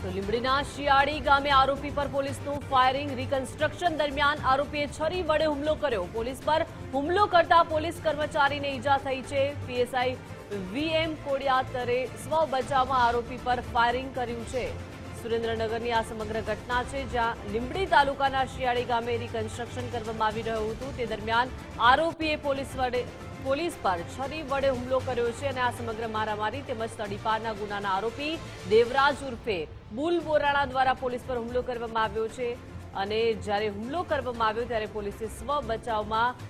તો લીંબડીના શિયાળી ગામે આરોપી પર પોલીસનું ફાયરિંગ રિકન્સ્ટ્રક્શન દરમિયાન આરોપીએ છરી વડે હુમલો કર્યો। પોલીસ પર હુમલો કરતા પોલીસ કર્મચારીને ઈજા થઈ છે। પીએસઆઈ વીએમ કોડિયાતરે સ્વ બચાવમાં આરોપી પર ફાયરિંગ કર્યું છે। સુરેન્દ્રનગરની આ સમગ્ર ઘટના છે, જ્યાં લીંબડી તાલુકાના શિયાળી ગામે રિકન્સ્ટ્રક્શન કરવામાં આવી રહ્યું હતું। તે દરમિયાન આરોપીએ પોલીસ પર છરી વડે હુમલો કર્યો છે અને આ સમગ્ર મારામારી તેમજ તડીપારના ગુનાના આરોપી દેવરાજ ઉર્ફે બુલ બોરાણા દ્વારા પોલીસ પર હુમલો કરવામાં આવ્યો છે અને જ્યારે હુમલો કરવામાં આવ્યો ત્યારે પોલીસે સ્વ બચાવમાં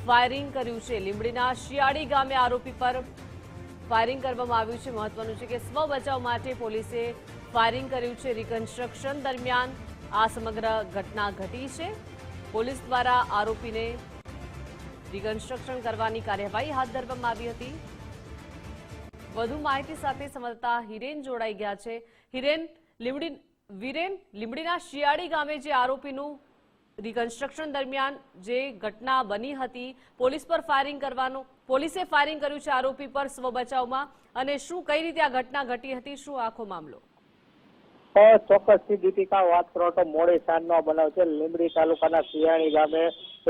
ફાયરિંગ કર્યું છે। લીંબડીના શિયાળી ગામે આરોપી પર ફાયરિંગ કરવામાં આવ્યું છે। મહત્વનું છે કે સ્વ બચાવ માટે પોલીસે ફાયરિંગ કર્યું છે। રિકન્સ્ટ્રક્શન દરમિયાન આ સમગ્ર ઘટના ઘટી છે। પોલીસ દ્વારા આરોપીને રિકન્સ્ટ્રક્શન કરવાની કાર્યવાહી હાથ ધરવામાં આવી હતી। વધુ માહિતી સાથે સંવાદદાતા હિરેન જોડાઈ ગયા છે। હિરેન, લીંબડીના શિયાળી ગામે જે આરોપીનું રિકન્સ્ટ્રક્શન દરમિયાન જે ઘટના બની હતી, પોલીસ પર પોલીસે ફાયરિંગ કર્યું છે આરોપી પર સ્વ બચાવમાં, અને કઈ રીતે આ ઘટના ઘટી હતી, શું આખો મામલો? ચોક્કસથી દીપિકા, વાત કરો તો મોડી સાંજનો બનાવ છે। લીંબડી તાલુકાના શિયાળી ગામે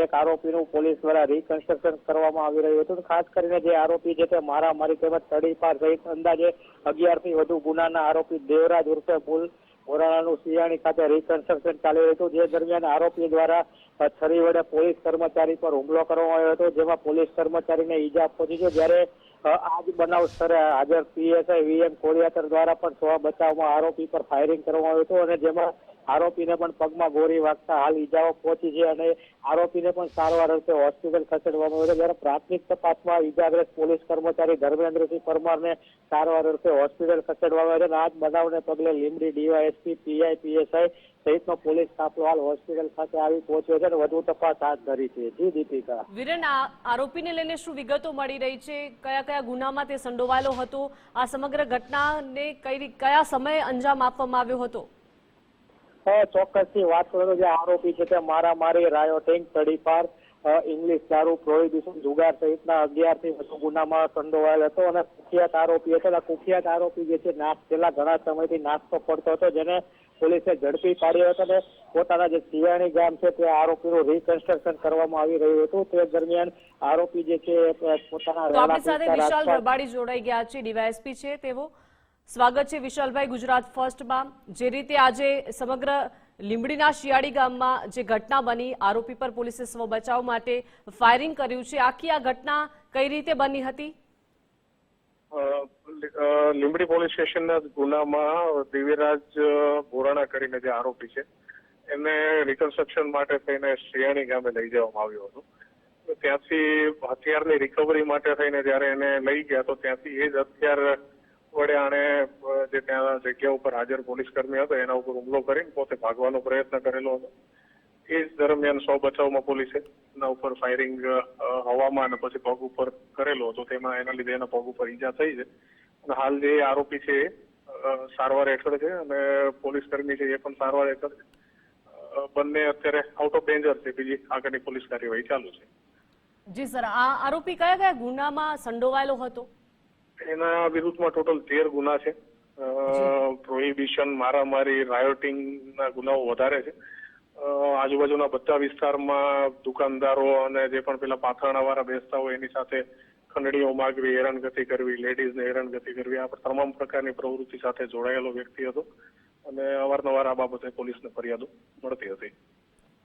એક આરોપીનું પોલીસ દ્વારા રિકન્સ્ટ્રક્શન કરવામાં આવી રહ્યું હતું। ખાસ કરીને જે આરોપી છે તે મારામારી તેમજ તડીપાર સહિત અંદાજે 11 થી વધુ ગુનાના આરોપી દેવરાજ ઉર્ફે બુલ બોરાણાનું શિયાળી ખાતે રિકન્સ્ટ્રક્શન ચાલી રહ્યું હતું। જે દરમિયાન આરોપી દ્વારા છરી વડે પોલીસ કર્મચારી પર હુમલો કરવામાં આવ્યો હતો, જેમાં પોલીસ કર્મચારીને ઈજા પહોંચી છે। જ્યારે આ જ બનાવ સ્થળે હાજર પીએસઆઈ વીએમ કોડિયાતર દ્વારા પણ સ્વ બચાવમાં આરોપી પર ફાયરિંગ કરવામાં આવ્યું હતું અને જેમાં આરોપીને પણ પગમાં ગોળી વાગતા હાલ ઈજાઓ પહોંચી છે અને આરોપીને પણ સારવાર અર્થે હોસ્પિટલ ખસેડવામાં આવ્યો છે। જ્યારે પ્રાથમિક તપાસમાં ઈજાગ્રસ્ત પોલીસ કર્મચારી ધર્મેન્દ્રસિંહ પરમારને સારવાર અર્થે હોસ્પિટલ ખસેડવામાં આવ્યો છે। આ જ બનાવને પગલે લીંબડી ડીવાયએસપી, પીઆઈ, પીએસઆઈ સહિતનો પોલીસ કાફલો હાલ હોસ્પિટલ ખાતે આવી પહોંચ્યો છે અને વધુ તપાસ હાથ ધરી છે। જી દીપિકા। વિરેન, આ આરોપીને લઈને શું વિગતો મળી રહી છે? કયા કયા ગુનામાં તે સંડોવાયેલો હતો? આ સમગ્ર ઘટનાને કયા સમયે અંજામ આપવામાં આવ્યો હતો? ચોક્કસથી વાત કરો તો જે આરોપી છે તે મારામારી, રાયોટિંગ, તડીપાર, ઇંગ્લિશ દારૂ, પ્રોહિબિશન, જુગાર સહિતના 11 થી વધુ ગુનામાં સંડોવાયેલ હતો અને કુખ્યાત આરોપી હતો। કુખ્યાત આરોપી જે છે છેલ્લા ઘણા સમયથી નાસ્તો પડતો હતો, જેને પોલીસે ઝડપી પાડ્યો હતો અને પોતાના જે શિયાળી ગામ છે તે આરોપીનું રિકન્સ્ટ્રક્શન કરવામાં આવી રહ્યું હતું। તે દરમિયાન આરોપી જે છે પોતાના આપણી સાથે વિશાલ રબાડી જોડાઈ ગયા છે, ડીવાયએસપી છે તેઓ। સ્વાગત છે વિશાલભાઈ ગુજરાત ફર્સ્ટમાં। જે રીતે આજે સમગ્ર લીંબડીના શિયાળી ગામમાં જે ઘટના બની, આરોપી પર પોલીસે સ્વ બચાવ માટે ફાયરિંગ કર્યું છે, આખી આ ઘટના કઈ રીતે બની હતી? લીંબડી પોલીસ સ્ટેશનના ગુનામાં દેવરાજ બોરાણા કરીને જે આરોપી છે એને રિકન્સ્ટ્રક્શન માટે થઈને શિયાળી ગામે લઈ જવામાં આવ્યો હતો। ત્યાંથી હથિયારની રિકવરી માટે થઈને જયારે એને લઈ ગયા તો ત્યાંથી એ જ હથિયાર વડે આણે જે ત્યાં જગ્યા ઉપર હાજર પોલીસ કર્મી હતો એના ઉપર હુમલો કરીને પોતે ભાગવાનો પ્રયત્ન કરેલો હતો। એ જ દરમિયાન સ્વ બચાવમાં પોલીસે એના ઉપર ફાયરિંગ હવામાં અને પછી પગ ઉપર કરેલો હતો, તેમાં એના લીધે એના પગ ઉપર ઈજા થઈ છે અને હાલ જે આરોપી છે સારવાર હેઠળ છે અને પોલીસ કર્મી છે એ પણ સારવાર હેઠળ છે। બંને અત્યારે આઉટ ઓફ ડેન્જર છે। બીજી આગળની પોલીસ કાર્યવાહી ચાલુ છે। જી સર, આ આરોપી કયા કયા ગુનામાં સંડોવાયેલો હતો? એના વિરુદ્ધમાં ટોટલ 13 ગુના છે। પ્રોહિબિશન, મારામારી, રાયોટિંગ ના ગુનાઓ વધારે છે। આજુબાજુના બધા વિસ્તારમાં દુકાનદારો અને જે પણ પેલા પાથરણા વાળા બેસતા હોય એની સાથે ખંડણીઓ માગવી, હેરાનગતિ કરવી, લેડીઝને હેરાનગતિ કરવી, આ તમામ પ્રકારની પ્રવૃત્તિ સાથે જોડાયેલો વ્યક્તિ હતો અને અવારનવાર આ બાબતે પોલીસને ફરિયાદો મળતી હતી।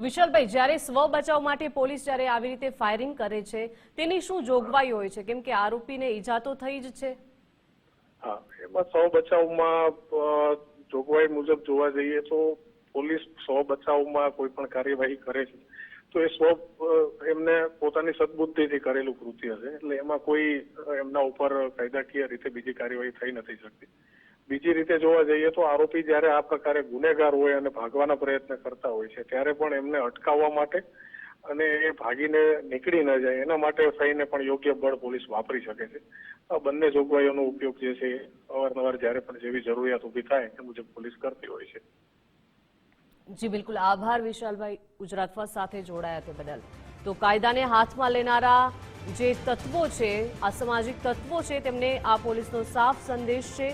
વિશાલભાઈ, જ્યારે સ્વ બચાવ માટે પોલીસ જ્યારે આવી રીતે ફાયરિંગ કરે છે તેની શું જોગવાઈ હોય છે? કેમ કે આરોપીને ઈજા તો થઈ જ છે। હા, એમાં સ્વ બચાવમાં જોગવાઈ મુજબ જોવા જઈએ તો પોલીસ સ્વ બચાવમાં કોઈ પણ કાર્યવાહી કરે છે તો એ એમને પોતાની સદબુદ્ધિથી કરેલું કૃત્ય છે, એટલે એમાં કોઈ એમના ઉપર કાયદાકીય રીતે બીજી કાર્યવાહી થઈ નથી શકતી। બીજી રીતે જોવા જઈએ તો આરોપી જયારે આ પ્રકારે ગુનેગાર હોય અને ભાગવાના પ્રયત્ન કરતા હોય છે ત્યારે પણ એમને અટકાવવા માટે અને એ ભાગીને નીકળી ન જાય એના માટે થઈને પણ યોગ્ય બળ પોલીસ વાપરી શકે છે। આ બંને જોગવાઈઓનો ઉપયોગ જે છે અવારનવાર જયારે પણ જેવી જરૂરિયાત ઊભી થાય એ મુજબ પોલીસ કરતી હોય છે। જી બિલકુલ, આભાર વિશાલભાઈ ગુજરાત ફર્સ્ટ સાથે જોડાયા તે બદલ। તો કાયદાને હાથમાં લેનારા જે તત્વો છે, અસામાજિક તત્વો છે, તેમને આ પોલીસનો સાફ સંદેશ છે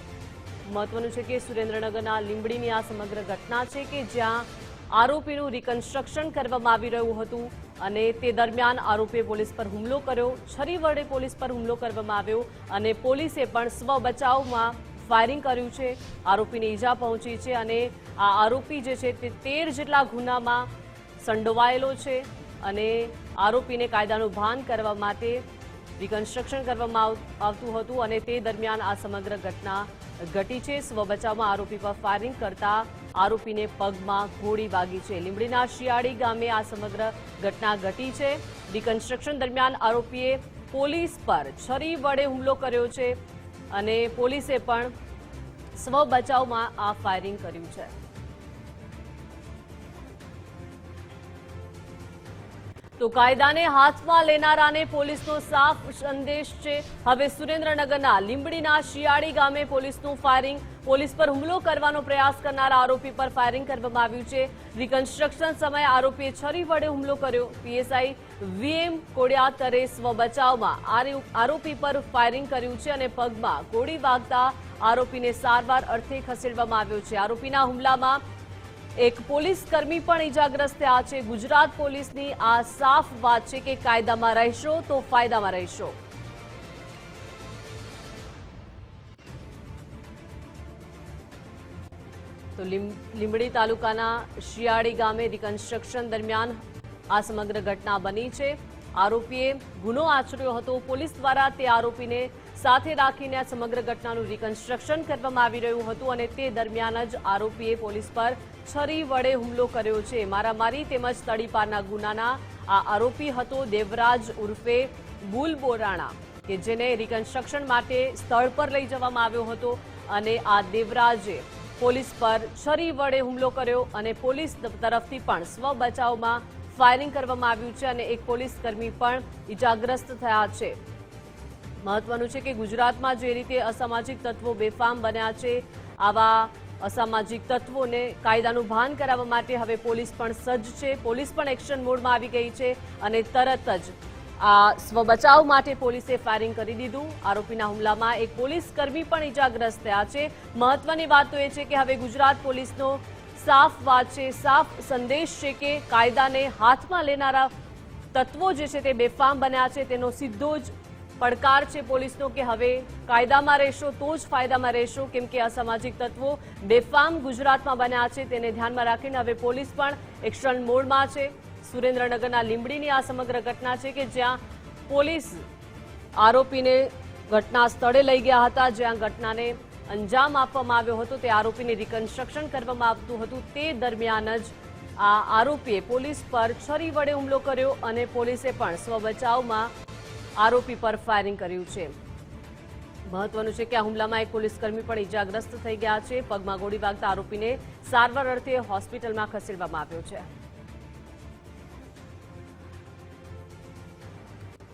મહત્વનું છે કે સુરેન્દ્રનગરના લીંબડીની આ સમગ્ર ઘટના છે કે જ્યાં આરોપીનું રિકન્સ્ટ્રક્શન કરવામાં આવી રહ્યું હતું અને તે દરમિયાન આરોપીએ પોલીસ પર હુમલો કર્યો, છરી વડે પોલીસ પર હુમલો કરવામાં આવ્યો અને પોલીસે પણ સ્વ બચાવમાં ફાયરિંગ કર્યું છે. આરોપીને ઈજા પહોંચી છે અને આ આરોપી જે છે તે 13 જેટલા ગુનામાં સંડોવાયેલો છે અને આરોપીને કાયદાનું ભાન કરવા માટે રિકન્સ્ટ્રક્શન કરવામાં આવતું હતું અને તે દરમિયાન આ સમગ્ર ઘટના ઘટી છે. સ્વ બચાવમાં આરોપી પર ફાયરિંગ કરતા આરોપીને પગમાં ગોળી વાગી છે. લીંબડીના શિયાળી ગામે આ સમગ્ર ઘટના ઘટી છે. રિકન્સ્ટ્રક્શન દરમિયાન આરોપીએ પોલીસ પર છરી વડે હુમલો કર્યો છે અને પોલીસે પણ સ્વ બચાવમાં આ ફાયરિંગ કર્યું છે. તો કાયદાને હાથમાં લેનારાને પોલીસનો સાફ સંદેશ છે. હવે સુરેન્દ્રનગરના લીંબડીના શિયાળી ગામે પોલીસનું ફાયરિંગ, પોલીસ પર હુમલો કરવાનો પ્રયાસ કરનારા આરોપી પર ફાયરિંગ કરવામાં આવ્યું છે. રિકન્સ્ટ્રક્શન સમયે આરોપીએ છરી વડે હુમલો કર્યો. પીએસઆઈ VM કોડિયાતરે સ્વ બચાવમાં આરોપી પર ફાયરિંગ કર્યું છે અને પગમાં ગોળી વાગતા આરોપીને સારવાર અર્થે ખસેડવામાં આવ્યો છે. આરોપીના હુમલામાં એક પોલીસ કર્મી પણ ઈજાગ્રસ્ત થયા છે. ગુજરાત પોલીસની આ સાફ વાત છે કે કાયદામાં રહેશો તો ફાયદામાં રહેશો. તો લીંબડી તાલુકાના શિયાળી ગામે રિકન્સ્ટ્રક્શન દરમિયાન આ સમગ્ર ઘટના બની છે. આરોપીએ ગુનો આચર્યો હતો. પોલીસ દ્વારા તે આરોપીને સાથે રાખીને આ સમગ્ર ઘટનાનું રિકન્સ્ટ્રક્શન કરવામાં આવી રહ્યું હતું અને તે દરમિયાન જ આરોપીએ પોલીસ પર છરી વડે હુમલો કર્યો છે. મારામારી તેમજ તડીપારના ગુનાના આ આરોપી હતો દેવરાજ ઉર્ફે બુલ બોરાણા કે જેને રિકન્સ્ટ્રક્શન માટે સ્થળ પર લઈ જવામાં આવ્યો હતો અને આ દેવરાજે પોલીસ પર છરી વડે હુમલો કર્યો અને પોલીસ તરફથી પણ સ્વ બચાવમાં ફાયરિંગ કરવામાં આવ્યું છે અને એક પોલીસ કર્મી પણ ઈજાગ્રસ્ત થયા છે. મહત્વનું છે કે ગુજરાતમાં જે રીતે અસામાજિક તત્વો બેફામ બન્યા છે, આવા અસામાજિક તત્વોને કાયદાનું ભાન કરાવવા માટે હવે પોલીસ પણ સજ્જ છે. પોલીસ પણ એક્શન મોડમાં આવી ગઈ છે અને તરત જ આ સ્વ બચાવ માટે પોલીસે ફાયરિંગ કરી દીધું. આરોપીના હુમલામાં એક પોલીસ કર્મી પણ ઈજાગ્રસ્ત થયા છે. મહત્વની વાત તો એ છે કે હવે ગુજરાત પોલીસનો સાફ વાત છે, સાફ સંદેશ છે કે કાયદાને હાથમાં લેનારા તત્વો જે છે તે બેફામ બન્યા છે. તેનો સીધો જ પડકાર છે પોલીસનો કે હવે કાયદામાં રહેશો તો જ ફાયદામાં રહેશો, કેમ કે અસામાજિક તત્વો બેફામ ગુજરાતમાં બન્યા છે. તેને ધ્યાનમાં રાખીને હવે પોલીસ પણ એક્શન મોડમાં છે. સુરેન્દ્રનગરના લીંબડીની આ સમગ્ર ઘટના છે કે જ્યાં પોલીસ આરોપીને ઘટના સ્થળે લઈ ગયા હતા, જ્યાં ઘટનાને અંજામ આપવામાં આવ્યો હતો. તે આરોપીને રિકન્સ્ટ્રક્શન કરવામાં આવતું હતું. તે દરમિયાન જ આ આરોપીએ પોલીસ પર છરી વડે હુમલો કર્યો અને પોલીસે પણ સ્વ બચાવમાં આરોપી પર ફાયરિંગ કર્યું છે. મહત્વનું છે કે આ હુમલામાં એક પોલીસકર્મી પણ ઈજાગ્રસ્ત થઈ ગયા છે. પગમાં ગોળી વાગતા આરોપીને સારવાર અર્થે હોસ્પિટલમાં ખસેડવામાં આવ્યો છે.